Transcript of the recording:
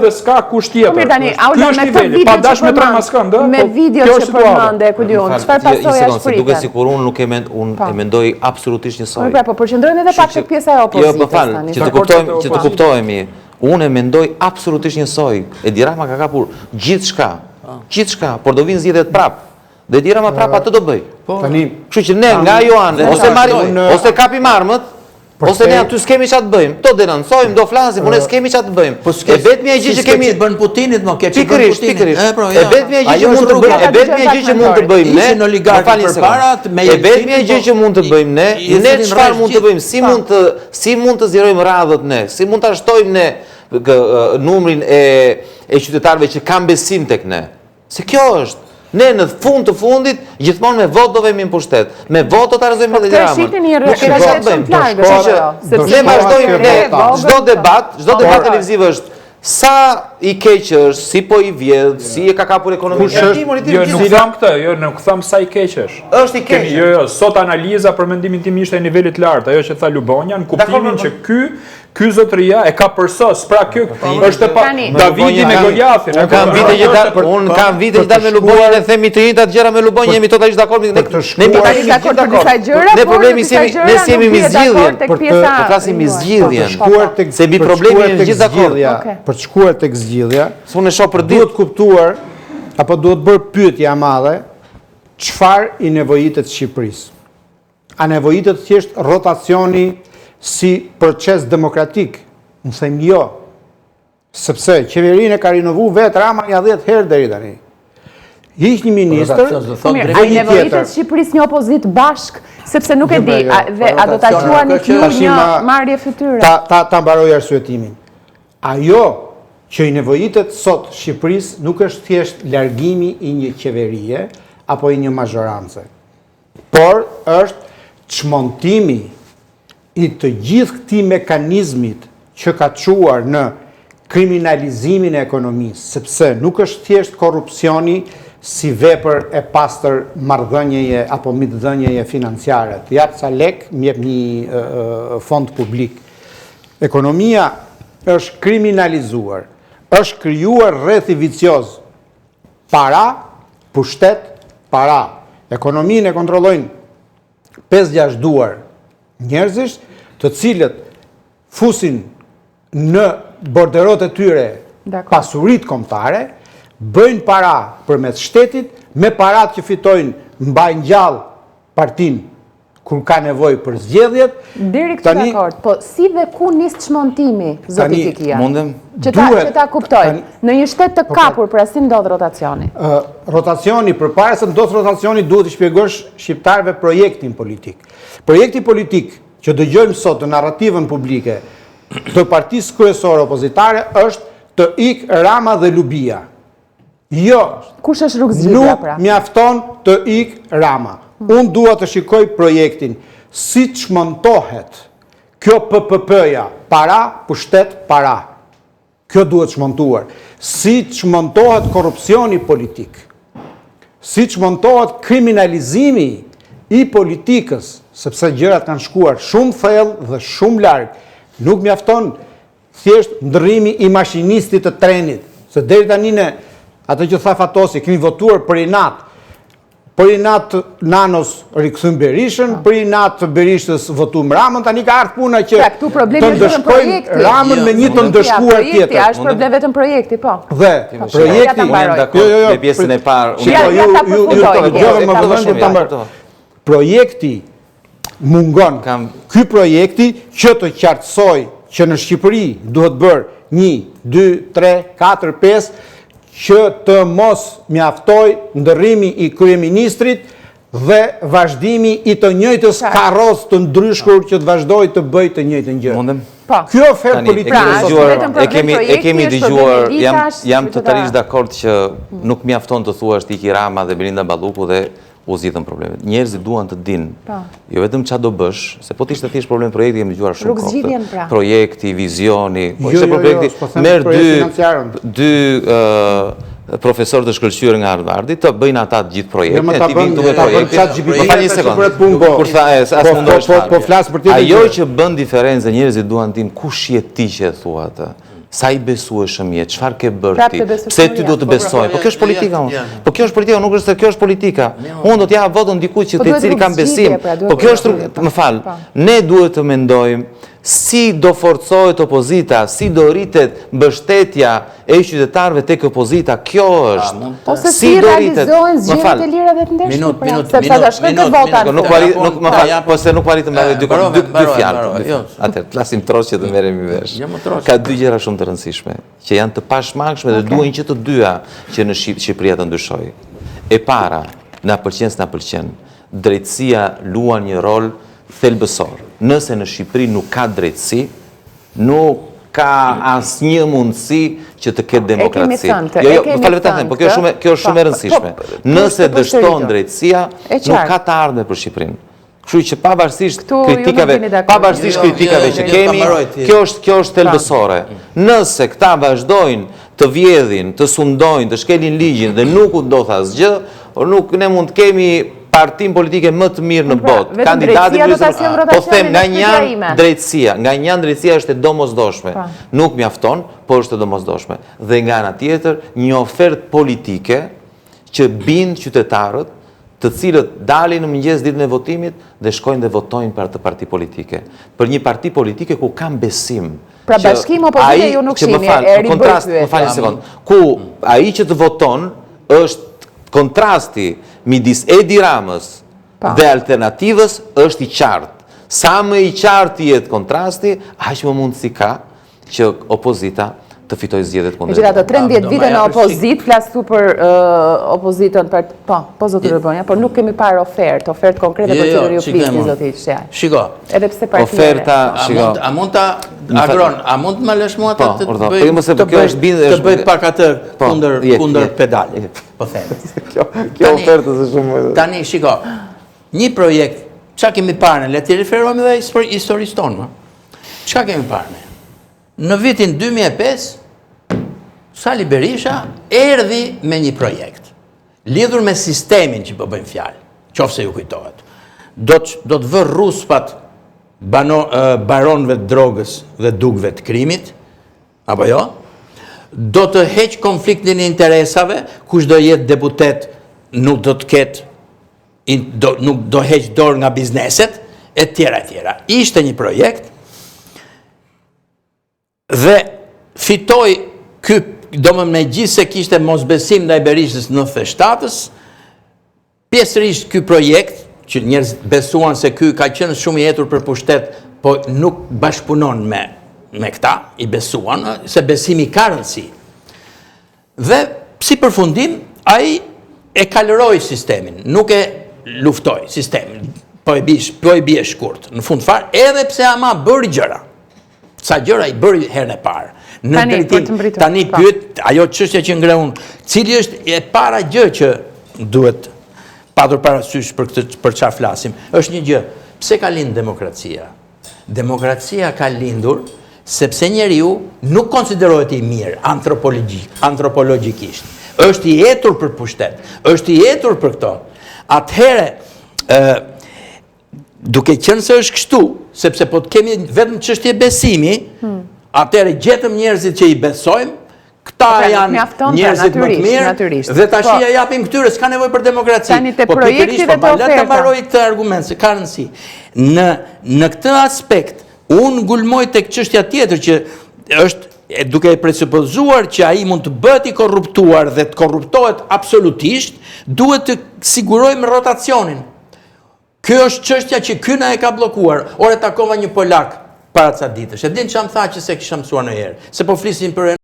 dhe s'ka kusht tjetër. Ky është niveli, pa dash me trema s'kam, me video që përmende, ku diun, çfarë pasojë është pritet? Duke sikur unë nuk e mendoj absolutisht njësoj. Po përqendrojmë edhe pak tek pjesa e opozitës. Jo, po fal, që të kuptohemi. Unë e mendoj absolutisht njësoj. Edi Rama ka kapur gjithçka, por do vinë zgjedhjet prap. Dhe Edi Rama prap atë do bëj. Kështu që ne nga Joane ose marrim ose kapim armët, ose ne aty s'kemi ç'a të bëjmë. Do denoncojmë, do flasim, unë s'kemi ç'a të bëjmë. E vetmja gjë që kemi bën Putinit, më ke ç'i bën Putinit. E vetmja gjë që mund të bëjmë, e vetmja gjë që mund të bëjmë ne, ishin oligarkët përpara me e vetmja gjë që mund të bëjmë ne çfarë mund të bëjmë, si mund të zgjerojmë radhët ne, si mund ta shtojmë ne numrin e qytetarëve që kanë besim tek ne. Se kjo është. Ne në fund të fundit, gjithmonë me votë do vemi në pushtet. Me votë do të arëzojmë me Edi Ramën. Ne vazhdojmë, çdo debat televiziv është sa i keq është, si po i vjedh, si e ka kapur ekonomisht. Jo, nuk tham këtë, jo, nuk tham sa i keq është. Është i keq. Jo, sot analiza për mendimin tim ishte e nivelit lartë, ajo që tha Lubonja, në kuptimin që ky zotëria e ka përsos, pra kjo është pa Davidi me Goliathin. Unë kam vite që dal me Lubonjën e themi të njëjtat gjëra me Lubonjën, jemi totalisht dakord. Ne problemi ne jemi me zgjidhjen, po flasim me zgjidhjen. Se mbi problemin jemi gjithë dakord. Për të shkuar tek zgjidhja, unë e shoh për ditë, duhet kuptuar apo duhet bërë pyetja e madhe, çfarë i nevojitet Shqipërisë? A nevojitet thjesht rotacioni si proces demokratik? Unë them jo. Sepse qeverinë e ka rinovuar vetë Rama ja 10 herë deri tani. Hiq një ministër, a i nevojitet Shqipërisë një opozit bashk, sepse nuk e di, a do ta quani një marrje fytyre? Ta mbaroj arsyetimin. Ajo që i nevojitet sot Shqipërisë nuk është thjesht largimi i një qeverie apo i një mazhorance, por është çmontimi i të gjithë këtij mekanizmit që ka çuar në kriminalizimin e ekonomisë, sepse nuk është thjesht korrupsioni si vepër e pastër marrëdhënieje apo midhëdhënieje financiare. Të jap ca lek, më jep një fond publik. Ekonomia është kriminalizuar, është krijuar rrethi vicioz. Para, pushtet, para. Ekonominë e kontrollojnë 5-6 duar njerëzish, të cilët fusin në borderot e tyre pasuritë kombëtare, bëjnë para përmes shtetit, me parat që fitojnë mbajnë gjallë partinë kur ka nevojë për zgjedhjet. Deri këtu dakord, po si dhe ku nis çmontimi, zoti Tikia? Mundem. Që ta kuptoj. Në një shtet të kapur, pra si ndodh rotacioni? Rotacioni, përpara se ndodh rotacioni, duhet të shpjegosh shqiptarëve projektin politik. Projekti politik që dëgjojmë sot në narrativën publike të partisë kryesore opozitare është të ikë Rama dhe Lubia. Jo. Kush është rrugëzgjidhja pra? Nuk mjafton të ikë Rama. Unë dua të shikoj projektin, si çmontohet kjo PPP-ja, para, pushtet, para. Kjo duhet çmontuar. Si çmontohet korrupsioni politik, si çmontohet kriminalizimi i politikës, sepse gjërat kanë shkuar shumë thellë dhe shumë larg. Nuk mjafton thjesht ndrrimi i mashinistit të trenit, se deri tani ne atë që tha Fatosi, kemi votuar për inat. Për inat Nanos rikthym Berishën, për inat Berishës votum Ramën, tani ka ardhur puna që të ndëshkojmë Ramën me një të ndëshkuar tjetër. Është problem vetëm projekti, po. Dhe projekti, me pjesën e parë, projekti mungon. Ky projekti që të qartësoj që në Shqipëri duhet bërë 1, 2, 3, 4, 5, që të mos mjaftoj ndërrimi i kryeministrit dhe vazhdimi i të njëjtës karroz të ndryshkur që të vazhdoj të bëj të njëjtën gjë. Kjo ofertë politike e kemi dëgjuar, jam totalisht dakord që nuk mjafton të thuash Tiki Rama dhe Belinda Balluku dhe u zgjidhën problemet. Njerëzit duan të dinë, jo vetëm çfarë do bësh, se po të ishte thjesht problem projekti, kemi dëgjuar shumë kohë. Projekti, vizioni, po ishte projekti, merr dy profesor të shkëlqyer nga Harvardi, të bëjnë ata të gjithë projektin, ti vin këtu me projektin. Po fal një sekondë. Kur tha as mundohesh. Po flas për ti. Ajo që bën diferencë, njerëzit duan të dinë kush je ti që thua atë. Sa i besueshëm je, çfarë ke bërë Prapë ti? të besueshmëria. Pse ti do të besoj? Po kjo është politika unë. Po kjo është politika, nuk është se kjo është politika. Unë do t'jap votën dikujt që Po te duhet cili kam rrugë besim. zgjidhje, pra, duhet Po kjo rrugë është, zgjidhje, më fal, po. ne duhet të mendojmë si do forcohet opozita, si do rritet mbështetja e qytetarëve tek opozita. Kjo është. Ose si realizohen zgjedhjet e lira dhe të ndeshme. Minut, sepse ata shkojnë të vota. Nuk më fal, po se nuk parit të mbajë dy fjalë. Atëherë, flasim trosh që të merremi vesh. Ka dy gjëra shumë të rëndësishme, që janë të pashmangshme dhe duhen që të dyja që në Shqipëria të ndryshojë. E para, na pëlqen s'na pëlqen, drejtësia luan një rol thelbësor. Nëse në Shqipëri nuk ka drejtësi, nuk ka asnjë mundësi që të ketë demokraci. Po kjo është shumë e rëndësishme. Nëse dështon drejtësia, nuk ka të ardhme për Shqipërinë. Kështu që pavarësisht kritikave që kemi, kjo është thelbësore. Nëse këta vazhdojnë të vjedhin, të sundojnë, të shkelin ligjin dhe nuk u ndodh asgjë, nuk ne mund të kemi partim politike më të mirë në botë. Kandidati po them nga një drejtësia është e domosdoshme. Nuk mjafton, por është e domosdoshme. Dhe nga ana tjetër, një ofertë politike që bind qytetarët, të cilët dalin në mëngjes ditën e votimit dhe shkojnë dhe votojnë për atë parti politike. Për një parti politike ku kam besim. Pra bashkim opozite ju nuk shihni, e ribërthyet. Më falni një sekond. Ku ai që të voton është kontrasti midis Edi Ramës dhe alternativës është i qartë. Sa më i qartë jetë kontrasti, aq më mundësi ka që opozita të fitoj zgjedhjet kundër. Megjithatë, 13 vite në opozit, flasu për opozitën, po zotë Rëbonja, por nuk kemi parë ofertë konkrete për cilën ju flisni, zotë Iqsha. Shiko. Edhe pse partijere. Oferta, shiko. A mund ta agron, a mund të më lësh mua të bëj pak atë kundër pedale, po them. Kjo ofertë është shumë. Tani, shiko, një projekt, çka kemi parë, le të referohemi dhe historisë tonë, çka kemi parë ne? Në vitin 2005, Sali Berisha erdhi me një projekt, lidhur me sistemin që po bëjmë fjalë, qofse ju kujtohet. Do të vë ruspat baronëve të drogës dhe dukëve të krimit, apo jo? Do të heq konfliktin e interesave, kush do jetë deputet nuk do të ketë, nuk do heq dorë nga bizneset, e tjera e tjera. Ishte një projekt, dhe fitoj me gjithë se kishte mosbesim ndaj Berishës në 97-ës, pjesërisht ky projekt, që njerëzit besuan se ky ka qenë shumë i etur për pushtet, po nuk bashkëpunon me këta, i besuan, se besimi ka rëndësi. Dhe, si përfundim, ai e kalëroi sistemin, nuk e luftoi sistemin, po e bie shkurt. Në fund fare, edhe pse ama bëri gjëra. Sa gjëra i bëri herën e parë. Tani pyet ajo çështja që ngre unë, cili është e para gjë që duhet patur parasysh për çfarë flasim, është një gjë. Pse ka lindur demokracia? Demokracia ka lindur sepse njeriu nuk konsiderohet i mirë antropologjikisht. Është i etur për pushtet, është i etur për këto. Atëherë, duke qenë se është kështu, sepse po të kemi vetëm çështje besimi, atëherë gjetëm njerëzit që i besojmë, këta janë njerëzit më të mirë, dhe tash ja japim këtyre, s'ka nevojë për demokraci. Po pikërisht, le ta mbaroj këtë argument, se ka rëndësi. Në këtë aspekt, unë ngulmoj tek çështja tjetër që është duke e presupozuar që ai mund të bëhet i korruptuar dhe të korruptohet absolutisht, duhet të sigurojmë rotacionin. Kjo është çështja që ky na e ka bllokuar. Ore takova një polak para ca ditësh. E din çam tha që se kisha mësuar ndonjëherë, se po flisim për